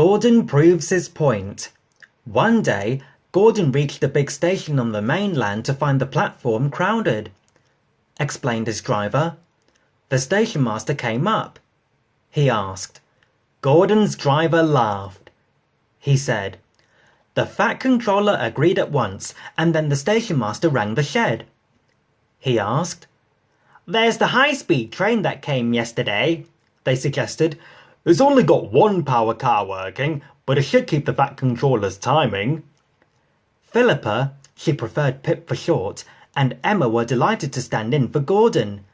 Gordon proves his point. One day, Gordon reached the big station on the mainland to find the platform crowded, explained his driver. The station master came up. He asked. Gordon's driver laughed. He said, "The Fat Controller agreed at once, and then the station master rang the shed." He asked. "There's the high-speed train that came yesterday," they suggested. "It's only got one power car working, but it should keep the Fat Controller's timing." Philippa, she preferred Pip for short, and Emma were delighted to stand in for Gordon.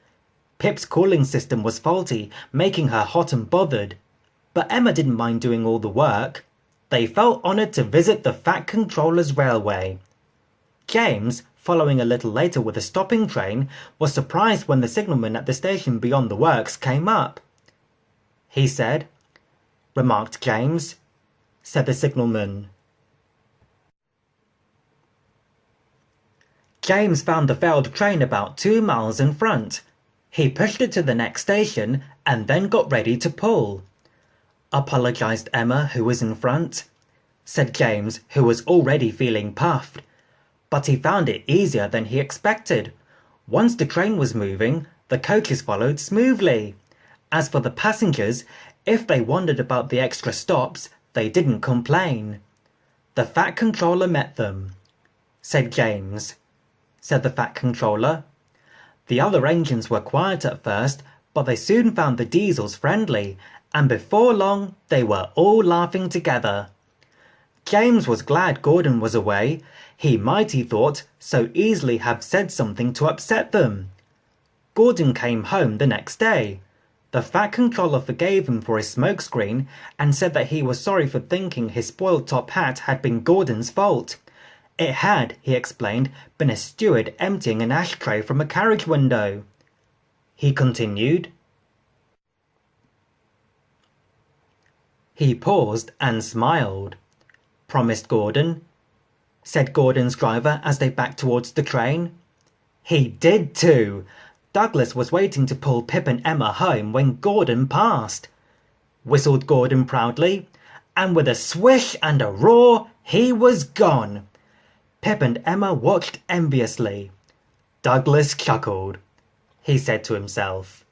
Pip's cooling system was faulty, making her hot and bothered, but Emma didn't mind doing all the work. They felt honoured to visit the Fat Controller's railway. James, following a little later with a stopping train, was surprised when the signalman at the station beyond the works came up. "He said," remarked James. Said the signalman. James found the failed train about 2 miles in front. He pushed it to the next station and then got ready to pull. "Apologised Emma, who was in front," said James, who was already feeling puffed. But he found it easier than he expected. Once the train was moving, the coaches followed smoothly. As for the passengers, if they wondered about the extra stops, they didn't complain. "The Fat Controller met them," said James. Said the Fat Controller. The other engines were quiet at first, but they soon found the diesels friendly, and before long they were all laughing together. James was glad Gordon was away. He might, he thought, so easily have said something to upset them. Gordon came home the next day. The Fat Controller forgave him for his smokescreen and said that he was sorry for thinking his spoiled top hat had been Gordon's fault. It had, he explained, been a steward emptying an ashtray from a carriage window. He continued. He paused and smiled. "Promised Gordon," said Gordon's driver as they backed towards the train. He did too. Douglas was waiting to pull Pip and Emma home when Gordon passed. Whistled Gordon proudly, and with a swish and a roar, he was gone. Pip and Emma watched enviously. Douglas chuckled. He said to himself,